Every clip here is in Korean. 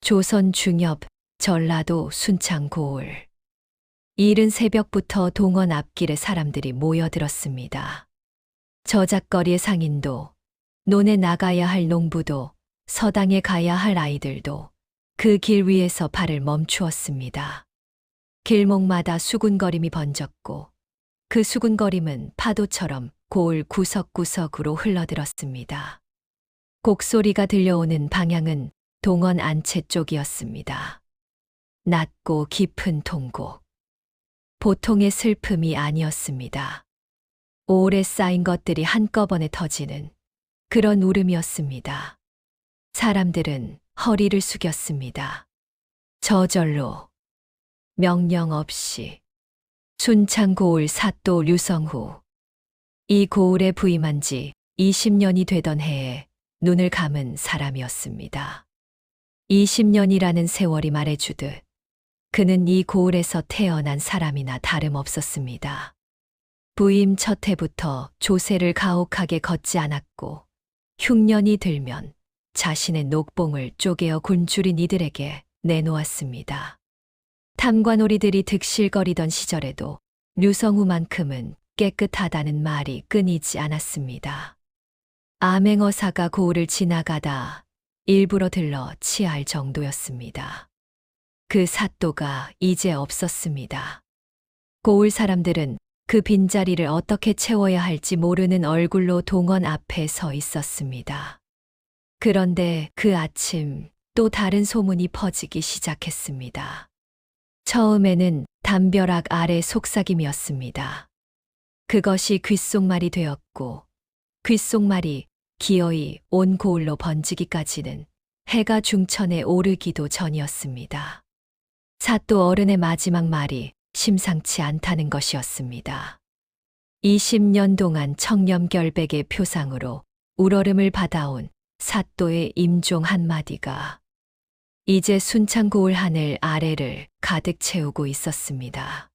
조선 중엽, 전라도 순창 고을. 이른 새벽부터 동원 앞길에 사람들이 모여들었습니다. 저작거리의 상인도, 논에 나가야 할 농부도, 서당에 가야 할 아이들도 그 길 위에서 발을 멈추었습니다. 길목마다 수군거림이 번졌고 그 수군거림은 파도처럼 고을 구석구석으로 흘러들었습니다. 곡소리가 들려오는 방향은 동원 안채 쪽이었습니다. 낮고 깊은 통곡. 보통의 슬픔이 아니었습니다. 오래 쌓인 것들이 한꺼번에 터지는 그런 울음이었습니다. 사람들은 허리를 숙였습니다. 저절로, 명령 없이. 순창 고을 사또 류성후. 이 고을에 부임한 지 20년이 되던 해에 눈을 감은 사람이었습니다. 20년이라는 세월이 말해주듯 그는 이 고을에서 태어난 사람이나 다름없었습니다. 부임 첫 해부터 조세를 가혹하게 걷지 않았고 흉년이 들면 자신의 녹봉을 쪼개어 굶주린 이들에게 내놓았습니다. 탐관오리들이 득실거리던 시절에도 류성후만큼은 깨끗하다는 말이 끊이지 않았습니다. 암행어사가 고을을 지나가다 일부러 들러 치할 정도였습니다. 그 사또가 이제 없었습니다. 고을 사람들은 그 빈자리를 어떻게 채워야 할지 모르는 얼굴로 동원 앞에 서 있었습니다. 그런데 그 아침 또 다른 소문이 퍼지기 시작했습니다. 처음에는 담벼락 아래 속삭임이었습니다. 그것이 귓속말이 되었고 귓속말이 기어이 온 고을로 번지기까지는 해가 중천에 오르기도 전이었습니다. 사또 어른의 마지막 말이 심상치 않다는 것이었습니다. 20년 동안 청렴결백의 표상으로 우러름을 받아온 사또의 임종 한마디가 이제 순창 고을 하늘 아래를 가득 채우고 있었습니다.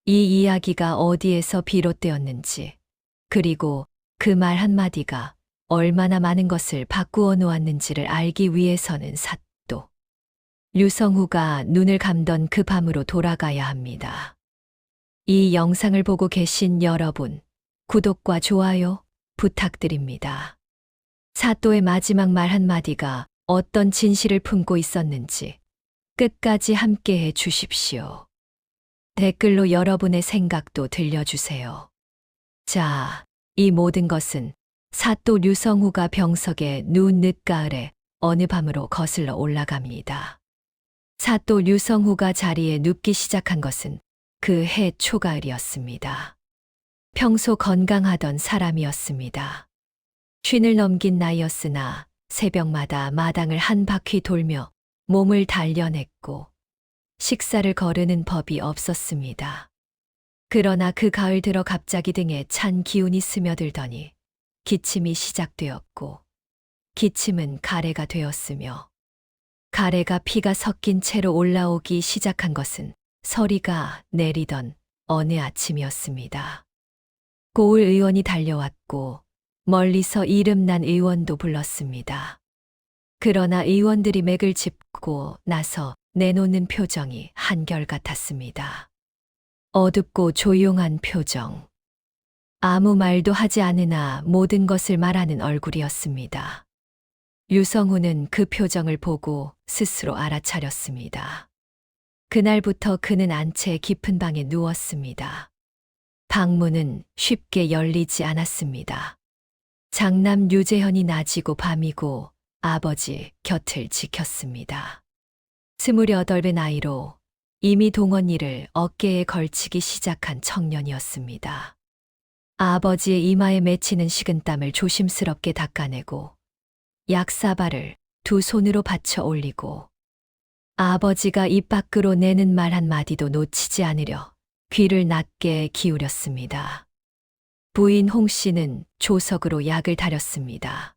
이 이야기가 어디에서 비롯되었는지, 그리고 그 말 한마디가 얼마나 많은 것을 바꾸어 놓았는지를 알기 위해서는 사또 류성후가 눈을 감던 그 밤으로 돌아가야 합니다. 이 영상을 보고 계신 여러분, 구독과 좋아요 부탁드립니다. 사또의 마지막 말 한마디가 어떤 진실을 품고 있었는지 끝까지 함께해 주십시오. 댓글로 여러분의 생각도 들려주세요. 자, 이 모든 것은 사또 류성후가 병석에 누운 늦가을에 어느 밤으로 거슬러 올라갑니다. 사또 류성후가 자리에 눕기 시작한 것은 그 해 초가을이었습니다. 평소 건강하던 사람이었습니다. 쉰을 넘긴 나이였으나 새벽마다 마당을 한 바퀴 돌며 몸을 단련했고 식사를 거르는 법이 없었습니다. 그러나 그 가을 들어 갑자기 등에 찬 기운이 스며들더니 기침이 시작되었고 기침은 가래가 되었으며 가래가 피가 섞인 채로 올라오기 시작한 것은 서리가 내리던 어느 아침이었습니다. 고을 의원이 달려왔고 멀리서 이름난 의원도 불렀습니다. 그러나 의원들이 맥을 짚고 나서 내놓는 표정이 한결같았습니다. 어둡고 조용한 표정. 아무 말도 하지 않으나 모든 것을 말하는 얼굴이었습니다. 류성후는 그 표정을 보고 스스로 알아차렸습니다. 그날부터 그는 안채 깊은 방에 누웠습니다. 방문은 쉽게 열리지 않았습니다. 장남 유재현이 낮이고 밤이고 아버지 곁을 지켰습니다. 28의 나이로 이미 동원이를 어깨에 걸치기 시작한 청년이었습니다. 아버지의 이마에 맺히는 식은땀을 조심스럽게 닦아내고 약사발을 두 손으로 받쳐 올리고 아버지가 입 밖으로 내는 말 한마디도 놓치지 않으려 귀를 낮게 기울였습니다. 부인 홍 씨는 조석으로 약을 다렸습니다.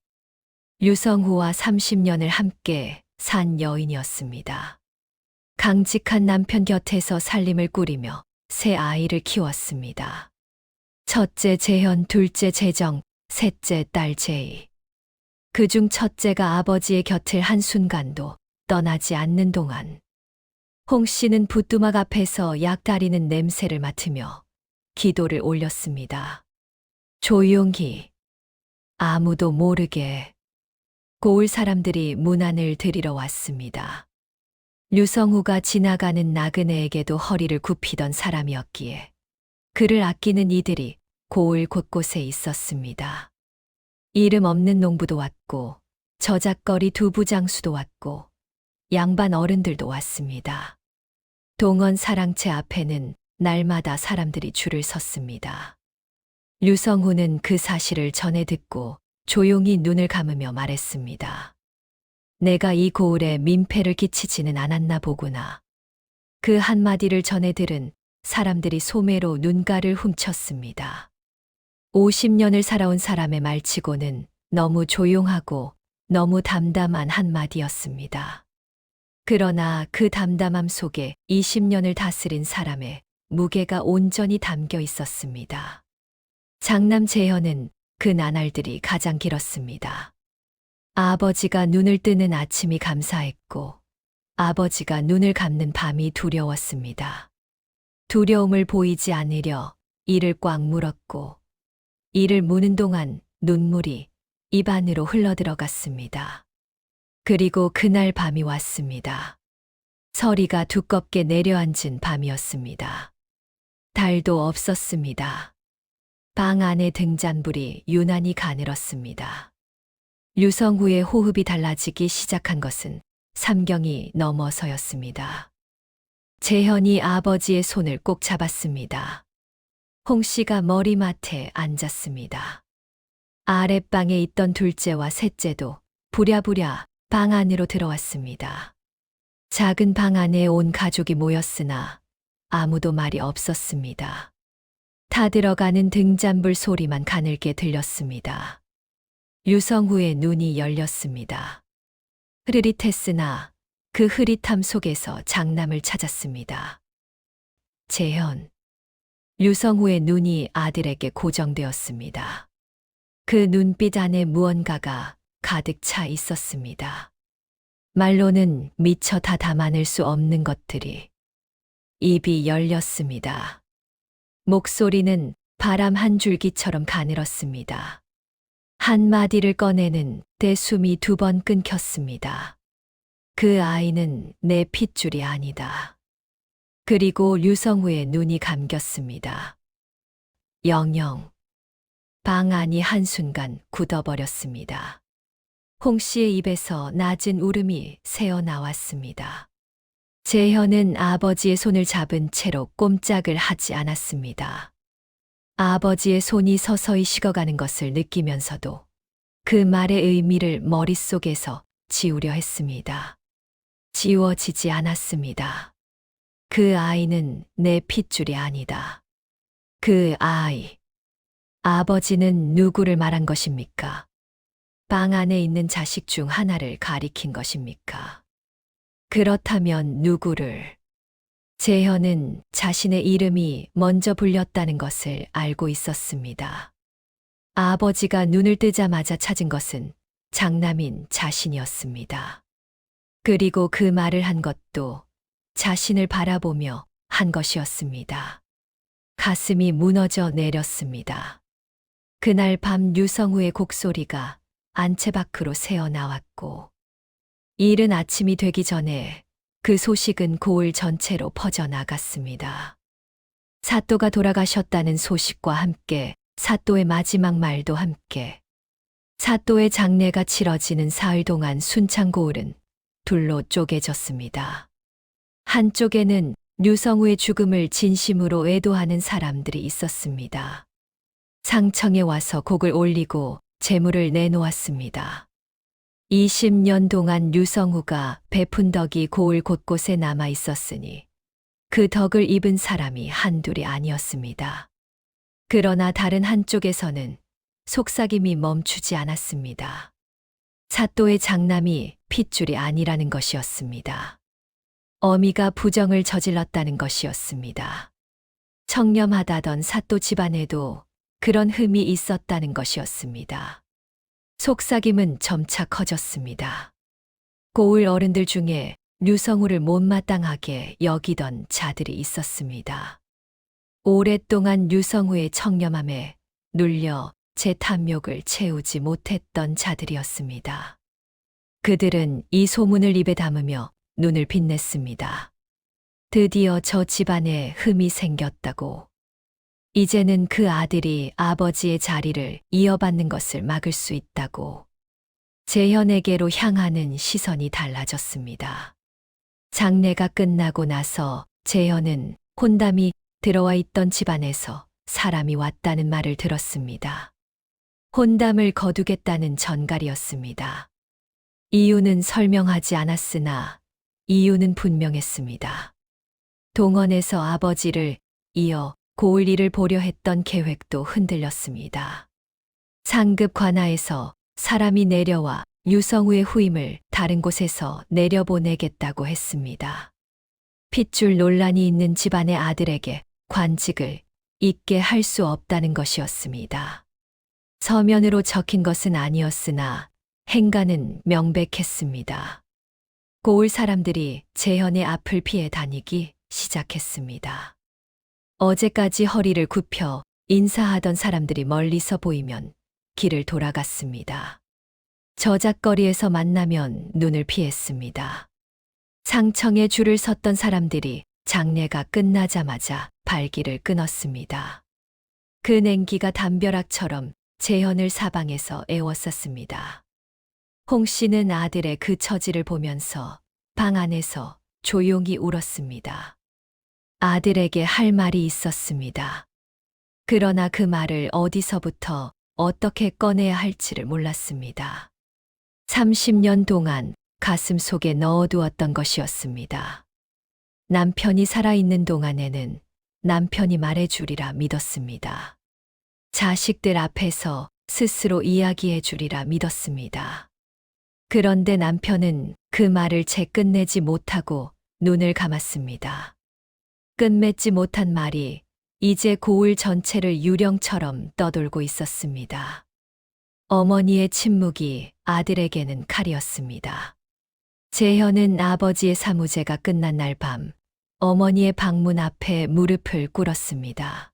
류성후와 30년을 함께 산 여인이었습니다. 강직한 남편 곁에서 살림을 꾸리며 세 아이를 키웠습니다. 첫째 재현, 둘째 재정, 셋째 딸 재희. 그중 첫째가 아버지의 곁을 한순간도 떠나지 않는 동안 홍 씨는 부뚜막 앞에서 약 다리는 냄새를 맡으며 기도를 올렸습니다. 조용히, 아무도 모르게 고을 사람들이 문안을 드리러 왔습니다. 류성우가 지나가는 나그네에게도 허리를 굽히던 사람이었기에 그를 아끼는 이들이 고을 곳곳에 있었습니다. 이름 없는 농부도 왔고 저작거리 두부장수도 왔고 양반 어른들도 왔습니다. 동원 사랑채 앞에는 날마다 사람들이 줄을 섰습니다. 류성우는 그 사실을 전해 듣고 조용히 눈을 감으며 말했습니다. 내가 이 고을에 민폐를 끼치지는 않았나 보구나. 그 한마디를 전해 들은 사람들이 소매로 눈가를 훔쳤습니다. 50년을 살아온 사람의 말치고는 너무 조용하고 너무 담담한 한마디였습니다. 그러나 그 담담함 속에 20년을 다스린 사람의 무게가 온전히 담겨 있었습니다. 장남 재현은 그 나날들이 가장 길었습니다. 아버지가 눈을 뜨는 아침이 감사했고 아버지가 눈을 감는 밤이 두려웠습니다. 두려움을 보이지 않으려 이를 꽉 물었고 이를 무는 동안 눈물이 입 안으로 흘러들어갔습니다. 그리고 그날 밤이 왔습니다. 서리가 두껍게 내려앉은 밤이었습니다. 달도 없었습니다. 방 안의 등잔불이 유난히 가늘었습니다. 류성우의 호흡이 달라지기 시작한 것은 삼경이 넘어서였습니다. 재현이 아버지의 손을 꼭 잡았습니다. 홍 씨가 머리맡에 앉았습니다. 아랫방에 있던 둘째와 셋째도 부랴부랴 방 안으로 들어왔습니다. 작은 방 안에 온 가족이 모였으나 아무도 말이 없었습니다. 타들어가는 등잔불 소리만 가늘게 들렸습니다. 류성우의 눈이 열렸습니다. 흐릿했으나 그 흐릿함 속에서 장남을 찾았습니다. 재현. 류성우의 눈이 아들에게 고정되었습니다. 그 눈빛 안에 무언가가 가득 차 있었습니다. 말로는 미처 다 담아낼 수 없는 것들이. 입이 열렸습니다. 목소리는 바람 한 줄기처럼 가늘었습니다. 한마디를 꺼내는 때 숨이 2번 끊겼습니다. 그 아이는 내 핏줄이 아니다. 그리고 류성우의 눈이 감겼습니다. 영영. 방 안이 한순간 굳어버렸습니다. 홍 씨의 입에서 낮은 울음이 새어 나왔습니다. 재현은 아버지의 손을 잡은 채로 꼼짝을 하지 않았습니다. 아버지의 손이 서서히 식어가는 것을 느끼면서도 그 말의 의미를 머릿속에서 지우려 했습니다. 지워지지 않았습니다. 그 아이는 내 핏줄이 아니다. 그 아이. 아버지는 누구를 말한 것입니까? 방 안에 있는 자식 중 하나를 가리킨 것입니까? 그렇다면 누구를? 재현은 자신의 이름이 먼저 불렸다는 것을 알고 있었습니다. 아버지가 눈을 뜨자마자 찾은 것은 장남인 자신이었습니다. 그리고 그 말을 한 것도 자신을 바라보며 한 것이었습니다. 가슴이 무너져 내렸습니다. 그날 밤 류성우의 곡소리가 안채 밖으로 새어 나왔고 이른 아침이 되기 전에 그 소식은 고을 전체로 퍼져나갔습니다. 사또가 돌아가셨다는 소식과 함께 사또의 마지막 말도 함께 사또의 장례가 치러지는 사흘 동안 순창고을은 둘로 쪼개졌습니다. 한쪽에는 류성우의 죽음을 진심으로 애도하는 사람들이 있었습니다. 상청에 와서 곡을 올리고 제물을 내놓았습니다. 20년 동안 류성우가 베푼 덕이 고을 곳곳에 남아 있었으니 그 덕을 입은 사람이 한둘이 아니었습니다. 그러나 다른 한쪽에서는 속삭임이 멈추지 않았습니다. 사또의 장남이 핏줄이 아니라는 것이었습니다. 어미가 부정을 저질렀다는 것이었습니다. 청렴하다던 사또 집안에도 그런 흠이 있었다는 것이었습니다. 속삭임은 점차 커졌습니다. 고을 어른들 중에 류성우를 못마땅하게 여기던 자들이 있었습니다. 오랫동안 류성우의 청렴함에 눌려 제 탐욕을 채우지 못했던 자들이었습니다. 그들은 이 소문을 입에 담으며 눈을 빛냈습니다. 드디어 저 집안에 흠이 생겼다고. 이제는 그 아들이 아버지의 자리를 이어받는 것을 막을 수 있다고. 재현에게로 향하는 시선이 달라졌습니다. 장례가 끝나고 나서 재현은 혼담이 들어와 있던 집안에서 사람이 왔다는 말을 들었습니다. 혼담을 거두겠다는 전갈이었습니다. 이유는 설명하지 않았으나 이유는 분명했습니다. 동원에서 아버지를 이어 고을리를 보려 했던 계획도 흔들렸습니다. 상급 관아에서 사람이 내려와 유성우의 후임을 다른 곳에서 내려보내겠다고 했습니다. 핏줄 논란이 있는 집안의 아들에게 관직을 잇게 할 수 없다는 것이었습니다. 서면으로 적힌 것은 아니었으나 행간은 명백했습니다. 고을 사람들이 재현의 앞을 피해 다니기 시작했습니다. 어제까지 허리를 굽혀 인사하던 사람들이 멀리서 보이면 길을 돌아갔습니다. 저작거리에서 만나면 눈을 피했습니다. 상청에 줄을 섰던 사람들이 장례가 끝나자마자 발길을 끊었습니다. 그 냉기가 담벼락처럼 재현을 사방에서 애워쌌습니다. 홍 씨는 아들의 그 처지를 보면서 방 안에서 조용히 울었습니다. 아들에게 할 말이 있었습니다. 그러나 그 말을 어디서부터 어떻게 꺼내야 할지를 몰랐습니다. 30년 동안 가슴 속에 넣어두었던 것이었습니다. 남편이 살아있는 동안에는 남편이 말해주리라 믿었습니다. 자식들 앞에서 스스로 이야기해 주리라 믿었습니다. 그런데 남편은 그 말을 채 끝내지 못하고 눈을 감았습니다. 끝맺지 못한 말이 이제 고을 전체를 유령처럼 떠돌고 있었습니다. 어머니의 침묵이 아들에게는 칼이었습니다. 재현은 아버지의 사무제가 끝난 날 밤 어머니의 방문 앞에 무릎을 꿇었습니다.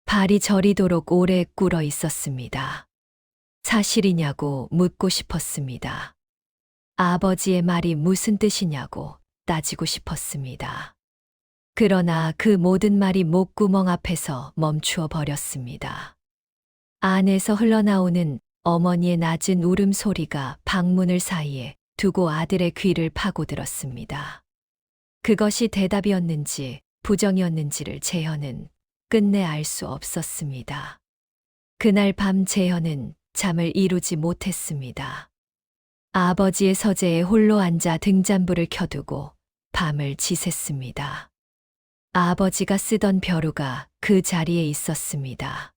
발이 저리도록 오래 꿇어 있었습니다. 사실이냐고 묻고 싶었습니다. 아버지의 말이 무슨 뜻이냐고 따지고 싶었습니다. 그러나 그 모든 말이 목구멍 앞에서 멈추어 버렸습니다. 안에서 흘러나오는 어머니의 낮은 울음소리가 방문을 사이에 두고 아들의 귀를 파고들었습니다. 그것이 대답이었는지 부정이었는지를 재현은 끝내 알 수 없었습니다. 그날 밤 재현은 잠을 이루지 못했습니다. 아버지의 서재에 홀로 앉아 등잔불을 켜두고 밤을 지샜습니다. 아버지가 쓰던 벼루가 그 자리에 있었습니다.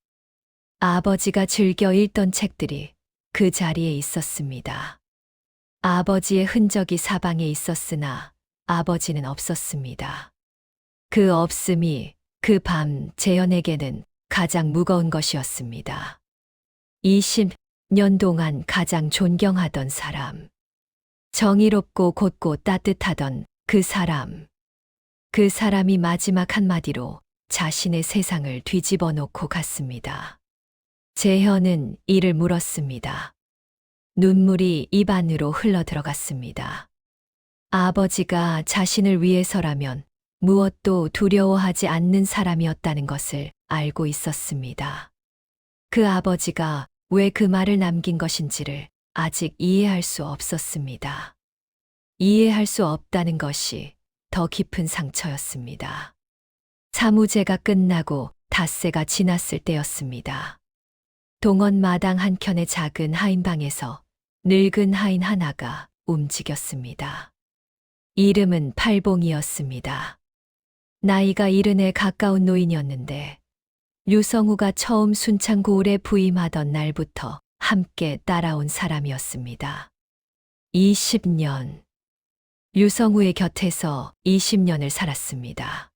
아버지가 즐겨 읽던 책들이 그 자리에 있었습니다. 아버지의 흔적이 사방에 있었으나 아버지는 없었습니다. 그 없음이 그 밤 재현에게는 가장 무거운 것이었습니다. 20년 동안 가장 존경하던 사람. 정의롭고 곧고 따뜻하던 그 사람. 그 사람이 마지막 한마디로 자신의 세상을 뒤집어 놓고 갔습니다. 재현은 이를 물었습니다. 눈물이 입 안으로 흘러 들어갔습니다. 아버지가 자신을 위해서라면 무엇도 두려워하지 않는 사람이었다는 것을 알고 있었습니다. 그 아버지가 왜 그 말을 남긴 것인지를 아직 이해할 수 없었습니다. 이해할 수 없다는 것이 더 깊은 상처였습니다. 사무제가 끝나고 닷새가 지났을 때였습니다. 동원 마당 한켠의 작은 하인방에서 늙은 하인 하나가 움직였습니다. 이름은 팔봉이었습니다. 나이가 70에 가까운 노인이었는데 류성우가 처음 순창고을에 부임하던 날부터 함께 따라온 사람이었습니다. 20년. 류성우의 곁에서 20년을 살았습니다.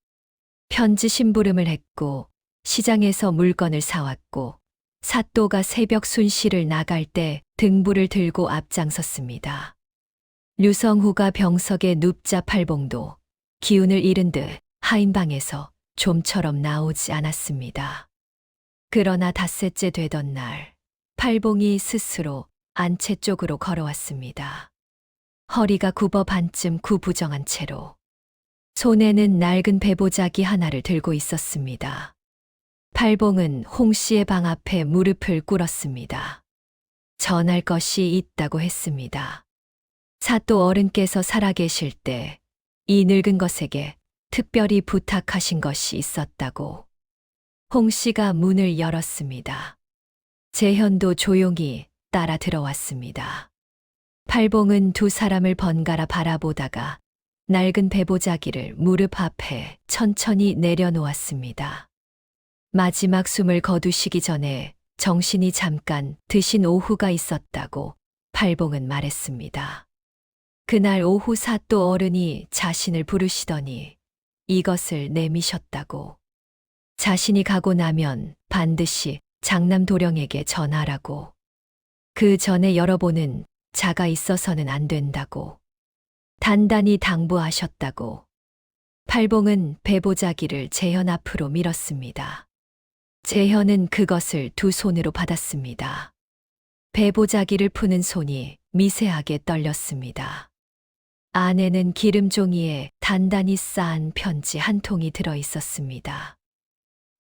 편지 심부름을 했고 시장에서 물건을 사왔고 사또가 새벽 순시를 나갈 때 등불을 들고 앞장섰습니다. 류성후가 병석에 눕자 팔봉도 기운을 잃은 듯 하인방에서 좀처럼 나오지 않았습니다. 그러나 닷새째 되던 날, 팔봉이 스스로 안채 쪽으로 걸어왔습니다. 허리가 굽어 반쯤 구부정한 채로 손에는 낡은 배보자기 하나를 들고 있었습니다. 팔봉은 홍 씨의 방 앞에 무릎을 꿇었습니다. 전할 것이 있다고 했습니다. 사또 어른께서 살아계실 때 이 늙은 것에게 특별히 부탁하신 것이 있었다고. 홍 씨가 문을 열었습니다. 재현도 조용히 따라 들어왔습니다. 팔봉은 두 사람을 번갈아 바라보다가 낡은 배보자기를 무릎 앞에 천천히 내려놓았습니다. 마지막 숨을 거두시기 전에 정신이 잠깐 드신 오후가 있었다고 팔봉은 말했습니다. 그날 오후 사또 어른이 자신을 부르시더니 이것을 내미셨다고. 자신이 가고 나면 반드시 장남 도령에게 전하라고. 그 전에 열어보는 자가 있어서는 안 된다고. 단단히 당부하셨다고. 팔봉은 배보자기를 재현 앞으로 밀었습니다. 재현은 그것을 두 손으로 받았습니다. 배보자기를 푸는 손이 미세하게 떨렸습니다. 안에는 기름 종이에 단단히 쌓은 편지 한 통이 들어 있었습니다.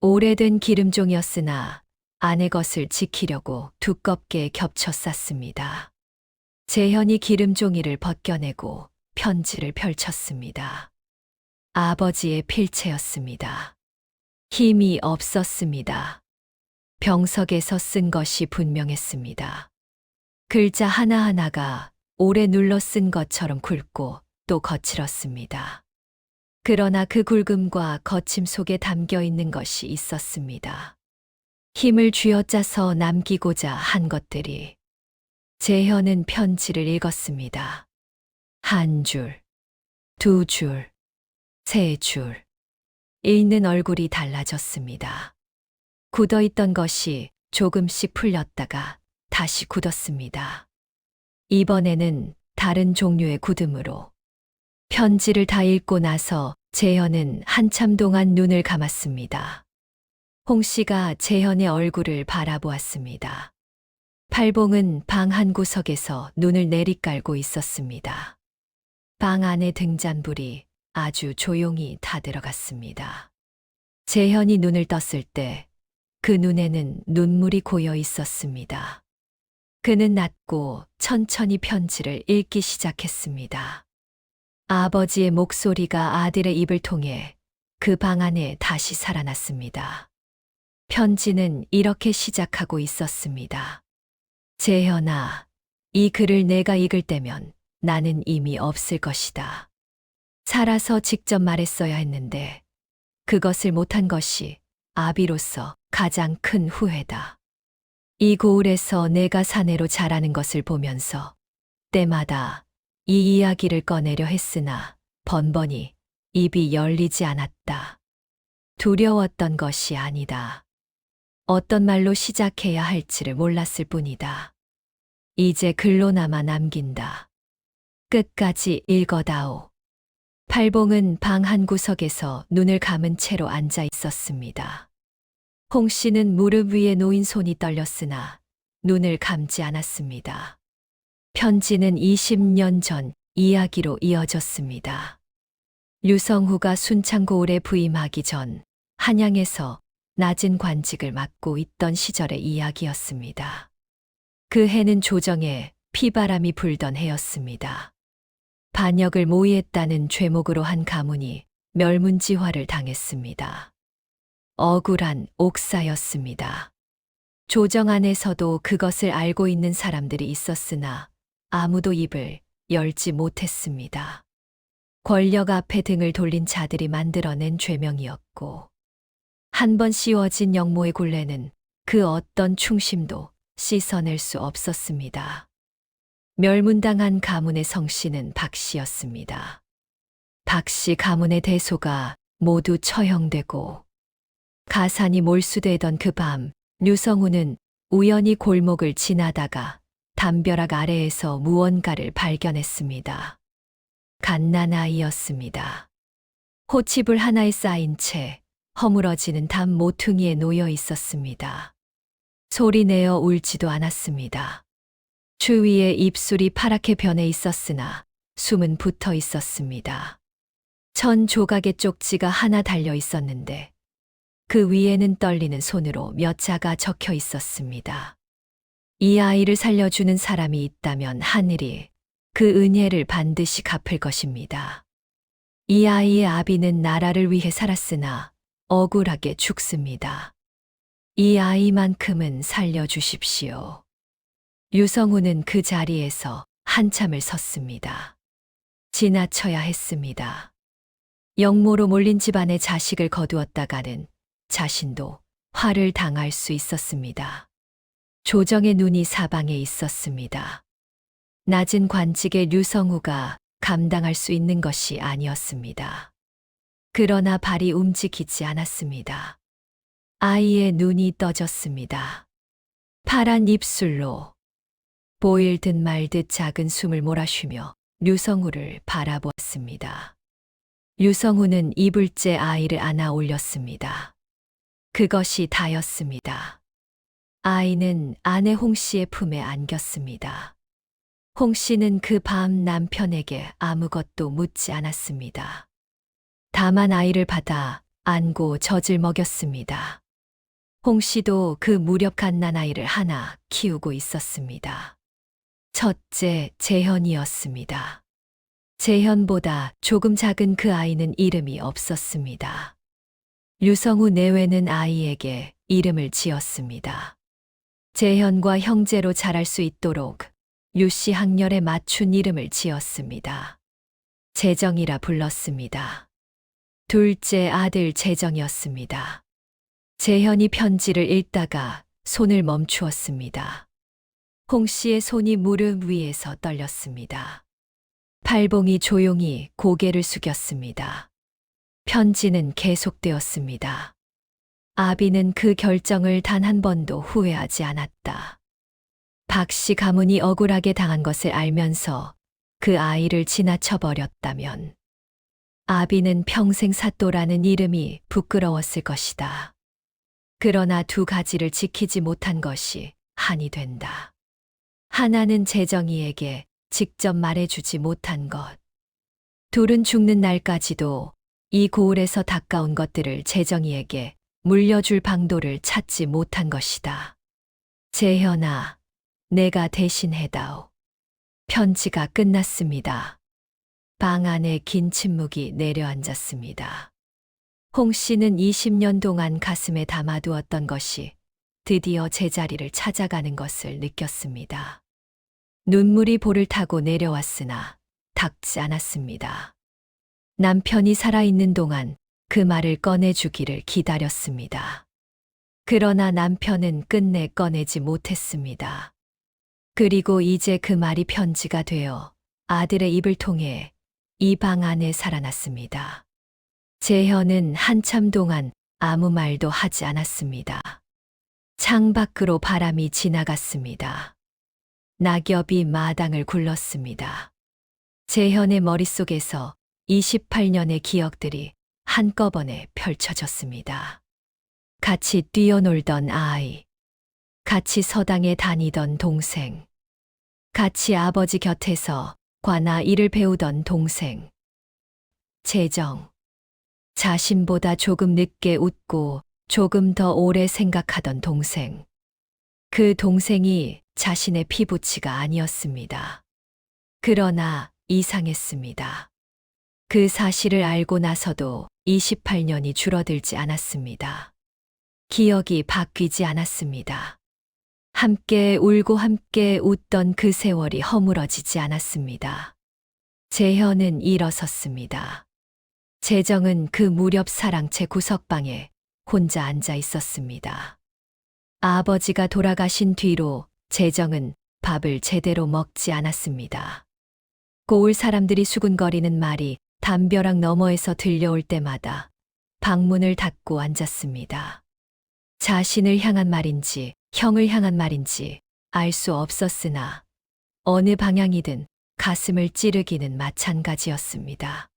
오래된 기름 종이였으나 안의 것을 지키려고 두껍게 겹쳐 쌌습니다. 재현이 기름 종이를 벗겨내고 편지를 펼쳤습니다. 아버지의 필체였습니다. 힘이 없었습니다. 병석에서 쓴 것이 분명했습니다. 글자 하나하나가 오래 눌러 쓴 것처럼 굵고 또 거칠었습니다. 그러나 그 굵음과 거침 속에 담겨 있는 것이 있었습니다. 힘을 쥐어짜서 남기고자 한 것들이. 재현은 편지를 읽었습니다. 한 줄, 두 줄, 세 줄. 읽는 얼굴이 달라졌습니다. 굳어있던 것이 조금씩 풀렸다가 다시 굳었습니다. 이번에는 다른 종류의 굳음으로. 편지를 다 읽고 나서 재현은 한참 동안 눈을 감았습니다. 홍 씨가 재현의 얼굴을 바라보았습니다. 팔봉은 방 한 구석에서 눈을 내리깔고 있었습니다. 방 안의 등잔불이 아주 조용히 다 들어갔습니다. 재현이 눈을 떴을 때 그 눈에는 눈물이 고여 있었습니다. 그는 낮고 천천히 편지를 읽기 시작했습니다. 아버지의 목소리가 아들의 입을 통해 그 방 안에 다시 살아났습니다. 편지는 이렇게 시작하고 있었습니다. 재현아, 이 글을 내가 읽을 때면 나는 이미 없을 것이다. 살아서 직접 말했어야 했는데 그것을 못한 것이 아비로서 가장 큰 후회다. 이 고을에서 내가 사내로 자라는 것을 보면서 때마다 이 이야기를 꺼내려 했으나 번번이 입이 열리지 않았다. 두려웠던 것이 아니다. 어떤 말로 시작해야 할지를 몰랐을 뿐이다. 이제 글로나마 남긴다. 끝까지 읽어다오. 팔봉은 방 한 구석에서 눈을 감은 채로 앉아 있었습니다. 홍 씨는 무릎 위에 놓인 손이 떨렸으나 눈을 감지 않았습니다. 편지는 20년 전 이야기로 이어졌습니다. 류성후가 순창고을에 부임하기 전 한양에서 낮은 관직을 맡고 있던 시절의 이야기였습니다. 그 해는 조정에 피바람이 불던 해였습니다. 반역을 모의했다는 죄목으로 한 가문이 멸문지화를 당했습니다. 억울한 옥사였습니다. 조정 안에서도 그것을 알고 있는 사람들이 있었으나 아무도 입을 열지 못했습니다. 권력 앞에 등을 돌린 자들이 만들어낸 죄명이었고 한 번 씌워진 영모의 굴레는 그 어떤 충심도 씻어낼 수 없었습니다. 멸문당한 가문의 성씨는 박씨였습니다. 박씨 가문의 대소가 모두 처형되고 가산이 몰수되던 그 밤 류성우는 우연히 골목을 지나다가 담벼락 아래에서 무언가를 발견했습니다. 갓난아이였습니다. 호치불 하나에 쌓인 채 허물어지는 담 모퉁이에 놓여 있었습니다. 소리내어 울지도 않았습니다. 주위에 입술이 파랗게 변해 있었으나 숨은 붙어 있었습니다. 천 조각의 쪽지가 하나 달려 있었는데 그 위에는 떨리는 손으로 몇 자가 적혀 있었습니다. 이 아이를 살려주는 사람이 있다면 하늘이 그 은혜를 반드시 갚을 것입니다. 이 아이의 아비는 나라를 위해 살았으나 억울하게 죽습니다. 이 아이만큼은 살려주십시오. 유성우는 그 자리에서 한참을 섰습니다. 지나쳐야 했습니다. 영모로 몰린 집안의 자식을 거두었다가는 자신도 화를 당할 수 있었습니다. 조정의 눈이 사방에 있었습니다. 낮은 관직의 류성우가 감당할 수 있는 것이 아니었습니다. 그러나 발이 움직이지 않았습니다. 아이의 눈이 떠졌습니다. 파란 입술로 보일 듯 말 듯 작은 숨을 몰아쉬며 류성우를 바라보았습니다. 류성우는 이불째 아이를 안아 올렸습니다. 그것이 다였습니다. 아이는 아내 홍 씨의 품에 안겼습니다. 홍 씨는 그 밤 남편에게 아무것도 묻지 않았습니다. 다만 아이를 받아 안고 젖을 먹였습니다. 홍 씨도 그 무렵 갓난아이를 하나 키우고 있었습니다. 첫째 재현이었습니다. 재현보다 조금 작은 그 아이는 이름이 없었습니다. 류성우 내외는 아이에게 이름을 지었습니다. 재현과 형제로 자랄 수 있도록 유씨 학렬에 맞춘 이름을 지었습니다. 재정이라 불렀습니다. 둘째 아들 재정이었습니다. 재현이 편지를 읽다가 손을 멈추었습니다. 홍 씨의 손이 무릎 위에서 떨렸습니다. 팔봉이 조용히 고개를 숙였습니다. 편지는 계속되었습니다. 아비는 그 결정을 단 한 번도 후회하지 않았다. 박 씨 가문이 억울하게 당한 것을 알면서 그 아이를 지나쳐버렸다면 아비는 평생 사또라는 이름이 부끄러웠을 것이다. 그러나 두 가지를 지키지 못한 것이 한이 된다. 하나는 재정이에게 직접 말해주지 못한 것. 둘은 죽는 날까지도 이 고을에서 닦아온 것들을 재정이에게 물려줄 방도를 찾지 못한 것이다. 재현아, 내가 대신해다오. 편지가 끝났습니다. 방 안에 긴 침묵이 내려앉았습니다. 홍 씨는 20년 동안 가슴에 담아두었던 것이 드디어 제자리를 찾아가는 것을 느꼈습니다. 눈물이 볼을 타고 내려왔으나 닿지 않았습니다. 남편이 살아있는 동안 그 말을 꺼내주기를 기다렸습니다. 그러나 남편은 끝내 꺼내지 못했습니다. 그리고 이제 그 말이 편지가 되어 아들의 입을 통해 이 방 안에 살아났습니다. 재현은 한참 동안 아무 말도 하지 않았습니다. 창밖으로 바람이 지나갔습니다. 낙엽이 마당을 굴렀습니다. 재현의 머릿속에서 28년의 기억들이 한꺼번에 펼쳐졌습니다. 같이 뛰어놀던 아이, 같이 서당에 다니던 동생, 같이 아버지 곁에서 관아 일을 배우던 동생, 재정, 자신보다 조금 늦게 웃고 조금 더 오래 생각하던 동생. 그 동생이 자신의 피부치가 아니었습니다. 그러나 이상했습니다. 그 사실을 알고 나서도 28년이 줄어들지 않았습니다. 기억이 바뀌지 않았습니다. 함께 울고 함께 웃던 그 세월이 허물어지지 않았습니다. 재현은 일어섰습니다. 재정은 그 무렵 사랑채 구석방에 혼자 앉아 있었습니다. 아버지가 돌아가신 뒤로 재정은 밥을 제대로 먹지 않았습니다. 고을 사람들이 수군거리는 말이 담벼락 너머에서 들려올 때마다 방문을 닫고 앉았습니다. 자신을 향한 말인지 형을 향한 말인지 알 수 없었으나 어느 방향이든 가슴을 찌르기는 마찬가지였습니다.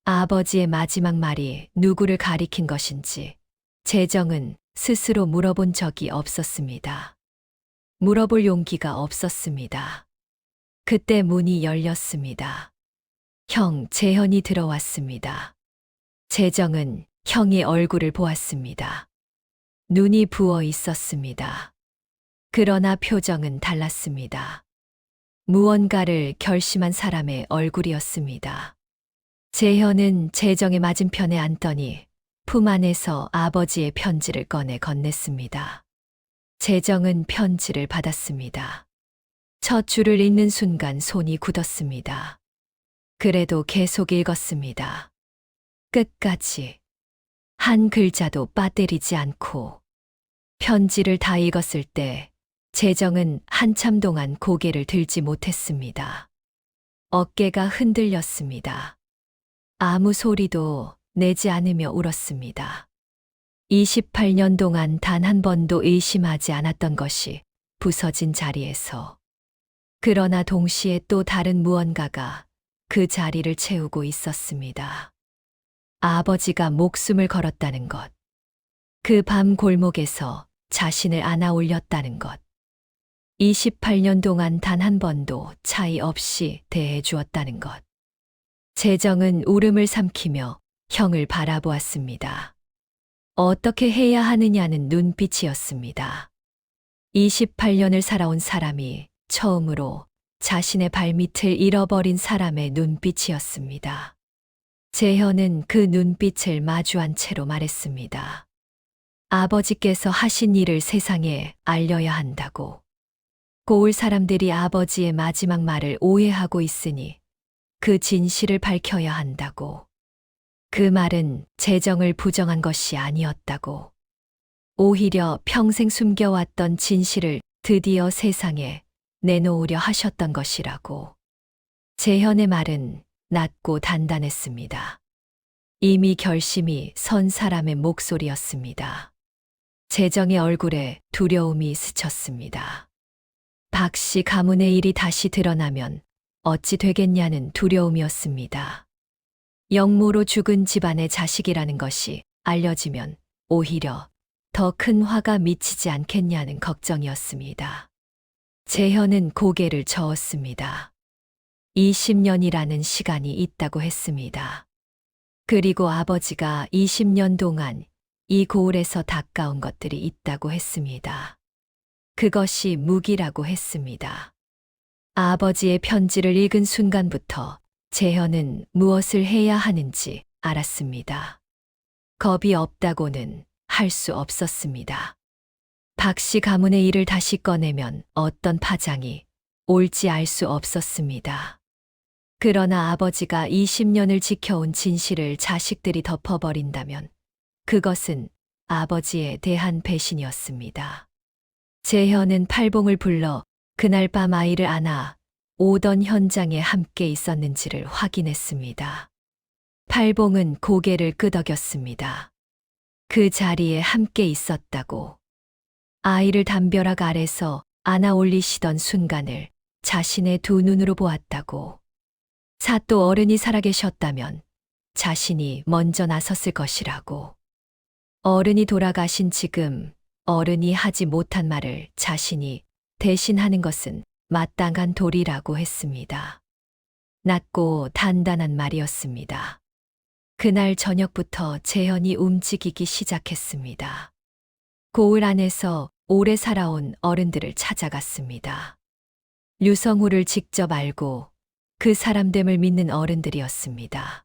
아버지의 마지막 말이 누구를 가리킨 것인지 재정은 스스로 물어본 적이 없었습니다. 물어볼 용기가 없었습니다. 그때 문이 열렸습니다. 형 재현이 들어왔습니다. 재정은 형의 얼굴을 보았습니다. 눈이 부어 있었습니다. 그러나 표정은 달랐습니다. 무언가를 결심한 사람의 얼굴이었습니다. 재현은 재정의 맞은편에 앉더니 품 안에서 아버지의 편지를 꺼내 건넸습니다. 재정은 편지를 받았습니다. 첫 줄을 읽는 순간 손이 굳었습니다. 그래도 계속 읽었습니다. 끝까지. 한 글자도 빠뜨리지 않고. 편지를 다 읽었을 때 재정은 한참 동안 고개를 들지 못했습니다. 어깨가 흔들렸습니다. 아무 소리도 내지 않으며 울었습니다. 28년 동안 단 한 번도 의심하지 않았던 것이 부서진 자리에서. 그러나 동시에 또 다른 무언가가 그 자리를 채우고 있었습니다. 아버지가 목숨을 걸었다는 것. 그 밤 골목에서 자신을 안아 올렸다는 것. 28년 동안 단 한 번도 차이 없이 대해 주었다는 것. 재정은 울음을 삼키며 형을 바라보았습니다. 어떻게 해야 하느냐는 눈빛이었습니다. 28년을 살아온 사람이 처음으로 자신의 발밑을 잃어버린 사람의 눈빛이었습니다. 재현은 그 눈빛을 마주한 채로 말했습니다. 아버지께서 하신 일을 세상에 알려야 한다고. 고을 사람들이 아버지의 마지막 말을 오해하고 있으니 그 진실을 밝혀야 한다고. 그 말은 재정을 부정한 것이 아니었다고. 오히려 평생 숨겨왔던 진실을 드디어 세상에 내놓으려 하셨던 것이라고. 재현의 말은 낮고 단단했습니다. 이미 결심이 선 사람의 목소리였습니다. 재정의 얼굴에 두려움이 스쳤습니다. 박씨 가문의 일이 다시 드러나면 어찌 되겠냐는 두려움이었습니다. 영모로 죽은 집안의 자식이라는 것이 알려지면 오히려 더 큰 화가 미치지 않겠냐는 걱정이었습니다. 재현은 고개를 저었습니다. 20년이라는 시간이 있다고 했습니다. 그리고 아버지가 20년 동안 이 고을에서 닦아온 것들이 있다고 했습니다. 그것이 무기라고 했습니다. 아버지의 편지를 읽은 순간부터 재현은 무엇을 해야 하는지 알았습니다. 겁이 없다고는 할 수 없었습니다. 박씨 가문의 일을 다시 꺼내면 어떤 파장이 올지 알 수 없었습니다. 그러나 아버지가 20년을 지켜온 진실을 자식들이 덮어버린다면 그것은 아버지에 대한 배신이었습니다. 재현은 팔봉을 불러 그날 밤 아이를 안아 오던 현장에 함께 있었는지를 확인했습니다. 팔봉은 고개를 끄덕였습니다. 그 자리에 함께 있었다고. 아이를 담벼락 아래서 안아 올리시던 순간을 자신의 두 눈으로 보았다고. 사또 어른이 살아계셨다면 자신이 먼저 나섰을 것이라고. 어른이 돌아가신 지금 어른이 하지 못한 말을 자신이 대신하는 것은 마땅한 도리라고 했습니다. 낮고 단단한 말이었습니다. 그날 저녁부터 재현이 움직이기 시작했습니다. 고을 안에서 오래 살아온 어른들을 찾아갔습니다. 류성우를 직접 알고 그 사람됨을 믿는 어른들이었습니다.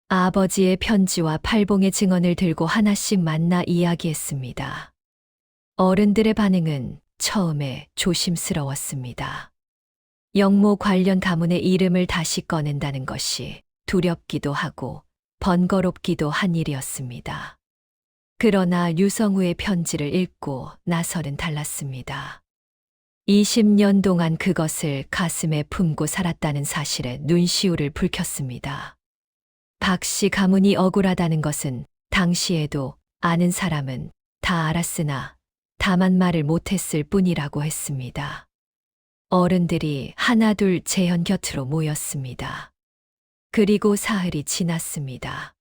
아버지의 편지와 팔봉의 증언을 들고 하나씩 만나 이야기했습니다. 어른들의 반응은 처음에 조심스러웠습니다. 영모 관련 가문의 이름을 다시 꺼낸다는 것이 두렵기도 하고 번거롭기도 한 일이었습니다. 그러나 류성우의 편지를 읽고 나서는 달랐습니다. 20년 동안 그것을 가슴에 품고 살았다는 사실에 눈시울을 붉혔습니다. 박씨 가문이 억울하다는 것은 당시에도 아는 사람은 다 알았으나 다만 말을 못했을 뿐이라고 했습니다. 어른들이 하나둘 재현 곁으로 모였습니다. 그리고 사흘이 지났습니다.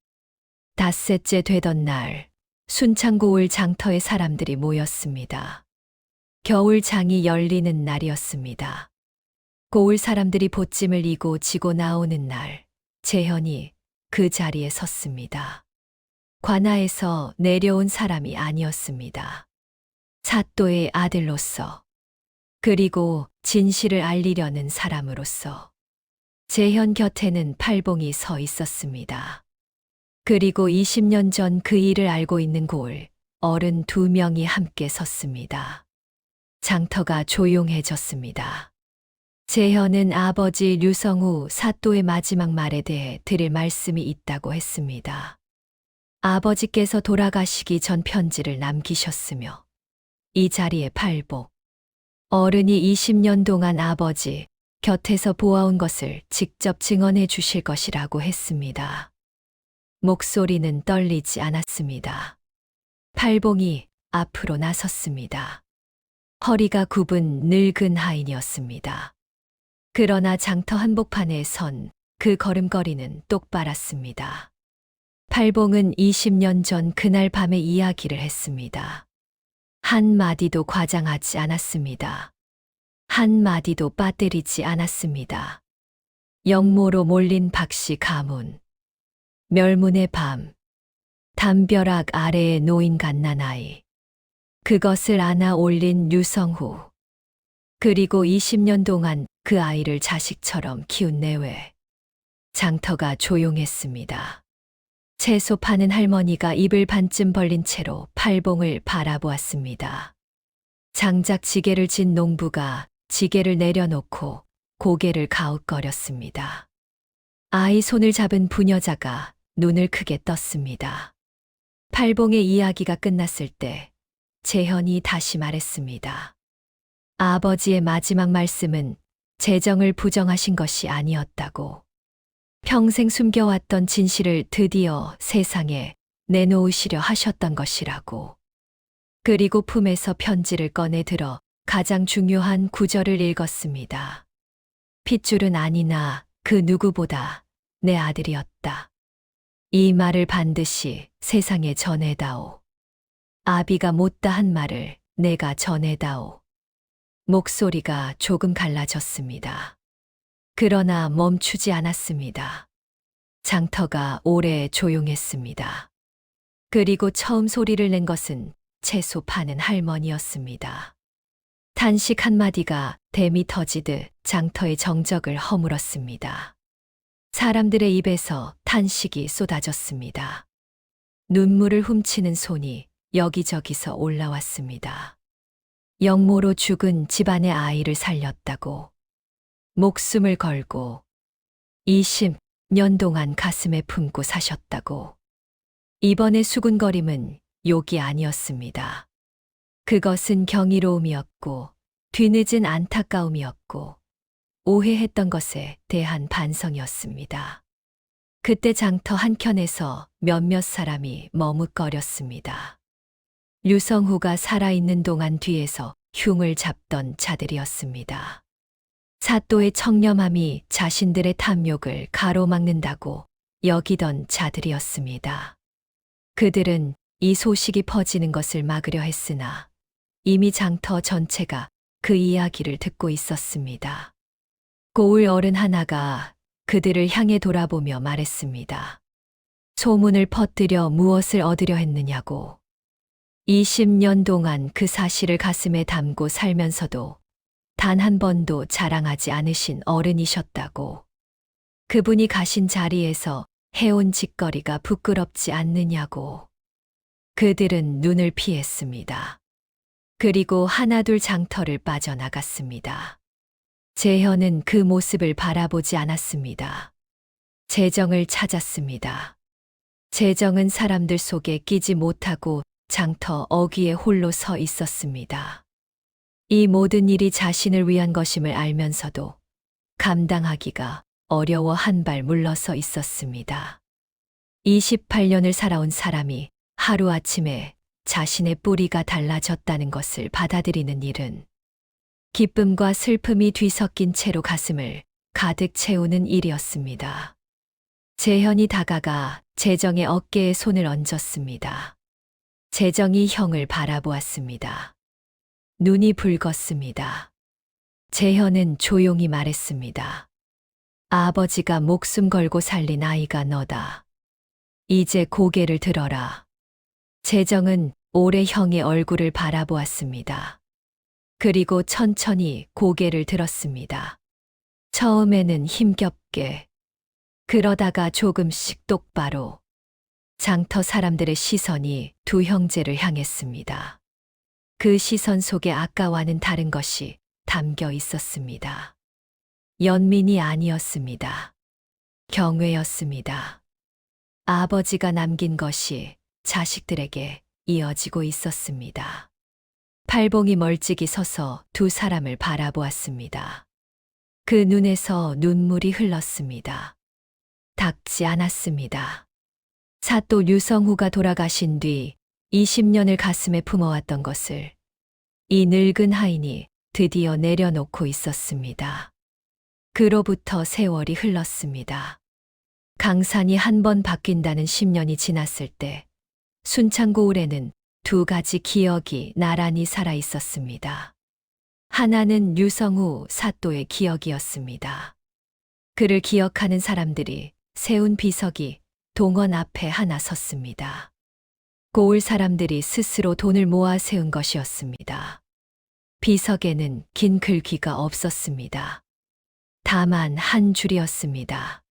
닷새째 되던 날, 순창고을 장터에 사람들이 모였습니다. 겨울장이 열리는 날이었습니다. 고을 사람들이 보찜을 이고 지고 나오는 날, 재현이 그 자리에 섰습니다. 관아에서 내려온 사람이 아니었습니다. 사또의 아들로서, 그리고 진실을 알리려는 사람으로서. 재현 곁에는 팔봉이 서 있었습니다. 그리고 20년 전 그 일을 알고 있는 고을 어른 2명이 함께 섰습니다. 장터가 조용해졌습니다. 재현은 아버지 류성우 사또의 마지막 말에 대해 드릴 말씀이 있다고 했습니다. 아버지께서 돌아가시기 전 편지를 남기셨으며 이 자리에 팔복, 어른이 20년 동안 아버지 곁에서 보아온 것을 직접 증언해 주실 것이라고 했습니다. 목소리는 떨리지 않았습니다. 팔봉이 앞으로 나섰습니다. 허리가 굽은 늙은 하인이었습니다. 그러나 장터 한복판에 선 그 걸음걸이는 똑바랐습니다. 팔봉은 20년 전 그날 밤의 이야기를 했습니다. 한마디도 과장하지 않았습니다. 한마디도 빠뜨리지 않았습니다. 영모로 몰린 박씨 가문, 멸문의 밤, 담벼락 아래에 놓인 갓난아이, 그것을 안아 올린 류성후, 그리고 20년 동안 그 아이를 자식처럼 키운 내외. 장터가 조용했습니다. 채소 파는 할머니가 입을 반쯤 벌린 채로 팔봉을 바라보았습니다. 장작 지게를 진 농부가 지게를 내려놓고 고개를 가웃거렸습니다. 아이 손을 잡은 부녀자가 눈을 크게 떴습니다. 팔봉의 이야기가 끝났을 때 재현이 다시 말했습니다. 아버지의 마지막 말씀은 재정을 부정하신 것이 아니었다고. 평생 숨겨왔던 진실을 드디어 세상에 내놓으시려 하셨던 것이라고. 그리고 품에서 편지를 꺼내 들어 가장 중요한 구절을 읽었습니다. 핏줄은 아니나 그 누구보다 내 아들이었다. 이 말을 반드시 세상에 전해다오. 아비가 못다 한 말을 내가 전해다오. 목소리가 조금 갈라졌습니다. 그러나 멈추지 않았습니다. 장터가 오래 조용했습니다. 그리고 처음 소리를 낸 것은 채소 파는 할머니였습니다. 탄식 한마디가 댐이 터지듯 장터의 정적을 허물었습니다. 사람들의 입에서 탄식이 쏟아졌습니다. 눈물을 훔치는 손이 여기저기서 올라왔습니다. 영모로 죽은 집안의 아이를 살렸다고. 목숨을 걸고 20년 동안 가슴에 품고 사셨다고. 이번의 수군거림은 욕이 아니었습니다. 그것은 경이로움이었고 뒤늦은 안타까움이었고 오해했던 것에 대한 반성이었습니다. 그때 장터 한켠에서 몇몇 사람이 머뭇거렸습니다. 류성후가 살아있는 동안 뒤에서 흉을 잡던 자들이었습니다. 사또의 청렴함이 자신들의 탐욕을 가로막는다고 여기던 자들이었습니다. 그들은 이 소식이 퍼지는 것을 막으려 했으나 이미 장터 전체가 그 이야기를 듣고 있었습니다. 고을 어른 하나가 그들을 향해 돌아보며 말했습니다. 소문을 퍼뜨려 무엇을 얻으려 했느냐고. 20년 동안 그 사실을 가슴에 담고 살면서도 단 한 번도 자랑하지 않으신 어른이셨다고. 그분이 가신 자리에서 해온 짓거리가 부끄럽지 않느냐고. 그들은 눈을 피했습니다. 그리고 하나둘 장터를 빠져나갔습니다. 재현은 그 모습을 바라보지 않았습니다. 재정을 찾았습니다. 재정은 사람들 속에 끼지 못하고 장터 어귀에 홀로 서 있었습니다. 이 모든 일이 자신을 위한 것임을 알면서도 감당하기가 어려워 한 발 물러서 있었습니다. 28년을 살아온 사람이 하루아침에 자신의 뿌리가 달라졌다는 것을 받아들이는 일은 기쁨과 슬픔이 뒤섞인 채로 가슴을 가득 채우는 일이었습니다. 재현이 다가가 재정의 어깨에 손을 얹었습니다. 재정이 형을 바라보았습니다. 눈이 붉었습니다. 재현은 조용히 말했습니다. 아버지가 목숨 걸고 살린 아이가 너다. 이제 고개를 들어라. 재정은 오래 형의 얼굴을 바라보았습니다. 그리고 천천히 고개를 들었습니다. 처음에는 힘겹게, 그러다가 조금씩 똑바로. 장터 사람들의 시선이 두 형제를 향했습니다. 그 시선 속에 아까와는 다른 것이 담겨 있었습니다. 연민이 아니었습니다. 경외였습니다. 아버지가 남긴 것이 자식들에게 이어지고 있었습니다. 팔봉이 멀찍이 서서 두 사람을 바라보았습니다. 그 눈에서 눈물이 흘렀습니다. 닦지 않았습니다. 사또 유성후가 돌아가신 뒤 20년을 가슴에 품어왔던 것을 이 늙은 하인이 드디어 내려놓고 있었습니다. 그로부터 세월이 흘렀습니다. 강산이 한 번 바뀐다는 10년이 지났을 때 순창고을에는 두 가지 기억이 나란히 살아 있었습니다. 하나는 유성후 사또의 기억이었습니다. 그를 기억하는 사람들이 세운 비석이 동원 앞에 하나 섰습니다. 고을 사람들이 스스로 돈을 모아 세운 것이었습니다. 비석에는 긴 글귀가 없었습니다. 다만 한 줄이었습니다.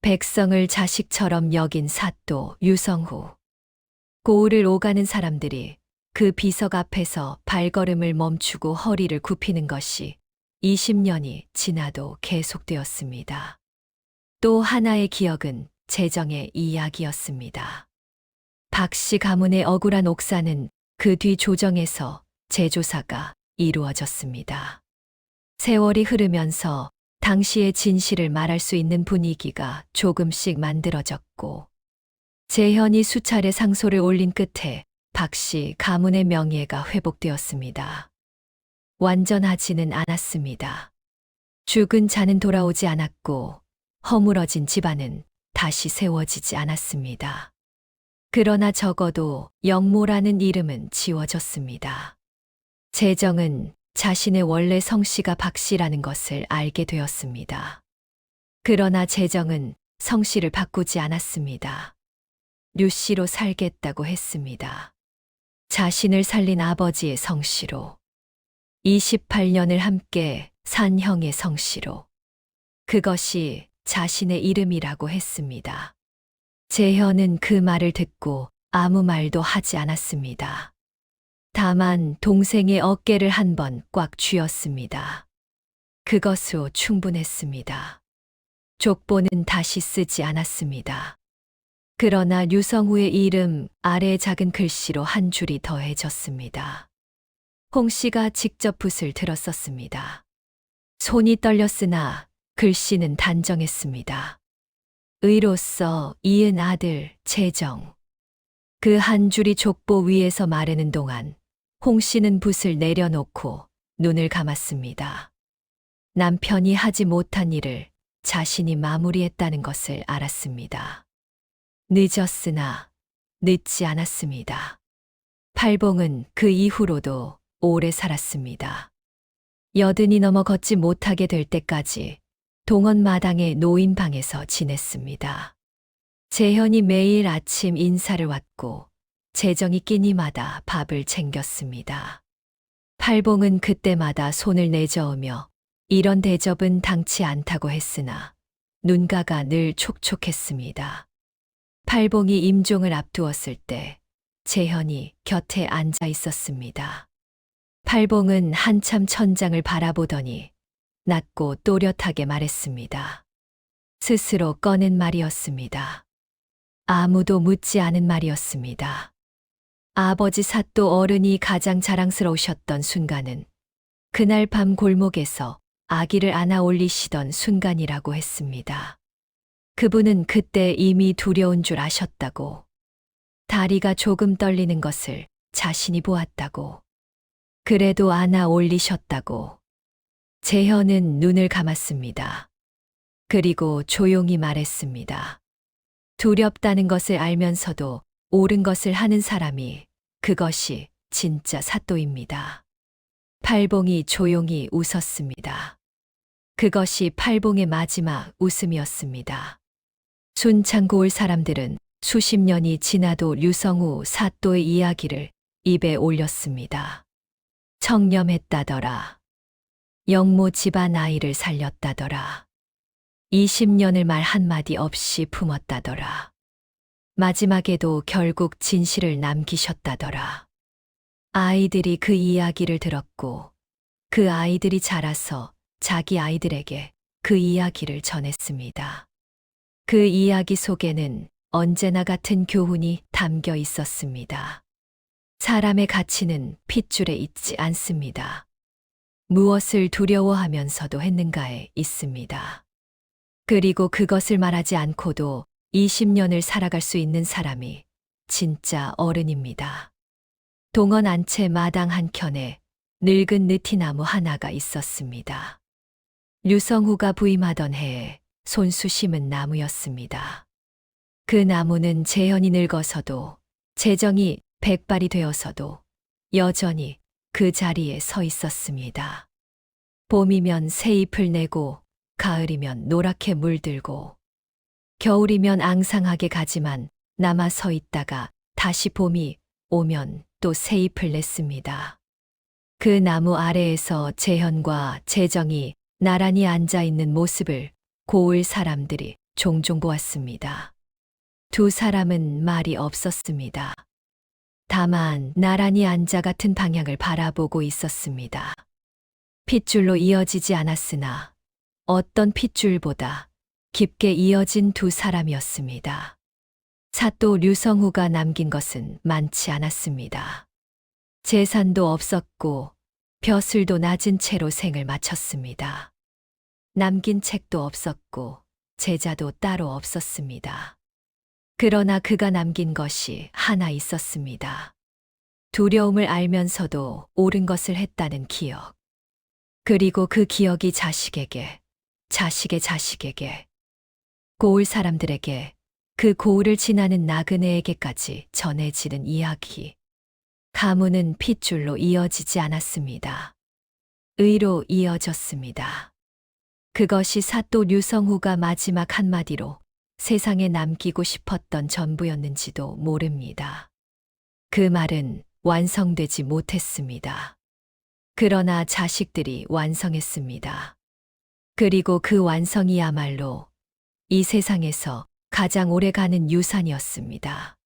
백성을 자식처럼 여긴 사또 유성후. 고을을 오가는 사람들이 그 비석 앞에서 발걸음을 멈추고 허리를 굽히는 것이 20년이 지나도 계속되었습니다. 또 하나의 기억은 재정의 이야기였습니다. 박씨 가문의 억울한 옥사는 그 뒤 조정에서 재조사가 이루어졌습니다. 세월이 흐르면서 당시의 진실을 말할 수 있는 분위기가 조금씩 만들어졌고, 재현이 수차례 상소를 올린 끝에 박씨 가문의 명예가 회복되었습니다. 완전하지는 않았습니다. 죽은 자는 돌아오지 않았고, 허물어진 집안은 다시 세워지지 않았습니다. 그러나 적어도 영모라는 이름은 지워졌습니다. 재정은 자신의 원래 성씨가 박씨라는 것을 알게 되었습니다. 그러나 재정은 성씨를 바꾸지 않았습니다. 류씨로 살겠다고 했습니다. 자신을 살린 아버지의 성씨로, 28년을 함께 산 형의 성씨로, 그것이 자신의 이름이라고 했습니다. 재현은 그 말을 듣고 아무 말도 하지 않았습니다. 다만 동생의 어깨를 한 번 꽉 쥐었습니다. 그것으로 충분했습니다. 족보는 다시 쓰지 않았습니다. 그러나 유성우의 이름 아래 작은 글씨로 한 줄이 더해졌습니다. 홍 씨가 직접 붓을 들었었습니다. 손이 떨렸으나 글씨는 단정했습니다. 의로써 이은 아들 재정. 그 한 줄이 족보 위에서 마르는 동안 홍 씨는 붓을 내려놓고 눈을 감았습니다. 남편이 하지 못한 일을 자신이 마무리했다는 것을 알았습니다. 늦었으나 늦지 않았습니다. 팔봉은 그 이후로도 오래 살았습니다. 80이 넘어 걷지 못하게 될 때까지 동원 마당의 노인방에서 지냈습니다. 재현이 매일 아침 인사를 왔고 재정이 끼니마다 밥을 챙겼습니다. 팔봉은 그때마다 손을 내저으며 이런 대접은 당치 않다고 했으나 눈가가 늘 촉촉했습니다. 팔봉이 임종을 앞두었을 때 재현이 곁에 앉아 있었습니다. 팔봉은 한참 천장을 바라보더니 낮고 또렷하게 말했습니다. 스스로 꺼낸 말이었습니다. 아무도 묻지 않은 말이었습니다. 아버지 사또 어른이 가장 자랑스러우셨던 순간은 그날 밤 골목에서 아기를 안아 올리시던 순간이라고 했습니다. 그분은 그때 이미 두려운 줄 아셨다고, 다리가 조금 떨리는 것을 자신이 보았다고, 그래도 안아 올리셨다고, 재현은 눈을 감았습니다. 그리고 조용히 말했습니다. 두렵다는 것을 알면서도 옳은 것을 하는 사람이 그것이 진짜 사또입니다. 팔봉이 조용히 웃었습니다. 그것이 팔봉의 마지막 웃음이었습니다. 순창고을 사람들은 수십 년이 지나도 류성우 사또의 이야기를 입에 올렸습니다. 청렴했다더라. 영모 집안 아이를 살렸다더라. 20년을 말 한마디 없이 품었다더라. 마지막에도 결국 진실을 남기셨다더라. 아이들이 그 이야기를 들었고 그 아이들이 자라서 자기 아이들에게 그 이야기를 전했습니다. 그 이야기 속에는 언제나 같은 교훈이 담겨 있었습니다. 사람의 가치는 핏줄에 있지 않습니다. 무엇을 두려워하면서도 했는가에 있습니다. 그리고 그것을 말하지 않고도 20년을 살아갈 수 있는 사람이 진짜 어른입니다. 동원 안채 마당 한켠에 늙은 느티나무 하나가 있었습니다. 류성후가 부임하던 해에 손수 심은 나무였습니다. 그 나무는 재현이 늙어서도 재정이 백발이 되어서도 여전히 그 자리에 서 있었습니다. 봄이면 새 잎을 내고 가을이면 노랗게 물들고 겨울이면 앙상하게 가지만 남아 서 있다가 다시 봄이 오면 또 새 잎을 냈습니다. 그 나무 아래에서 재현과 재정이 나란히 앉아 있는 모습을 고을 사람들이 종종 보았습니다. 두 사람은 말이 없었습니다. 다만 나란히 앉아 같은 방향을 바라보고 있었습니다. 핏줄로 이어지지 않았으나 어떤 핏줄보다 깊게 이어진 두 사람이었습니다. 사또 류성후가 남긴 것은 많지 않았습니다. 재산도 없었고 벼슬도 낮은 채로 생을 마쳤습니다. 남긴 책도 없었고 제자도 따로 없었습니다. 그러나 그가 남긴 것이 하나 있었습니다. 두려움을 알면서도 옳은 것을 했다는 기억. 그리고 그 기억이 자식에게, 자식의 자식에게, 고을 사람들에게, 그 고을을 지나는 나그네에게까지 전해지는 이야기. 가문은 핏줄로 이어지지 않았습니다. 의로 이어졌습니다. 그것이 사또 류성후가 마지막 한마디로 세상에 남기고 싶었던 전부였는지도 모릅니다. 그 말은 완성되지 못했습니다. 그러나 자식들이 완성했습니다. 그리고 그 완성이야말로 이 세상에서 가장 오래가는 유산이었습니다.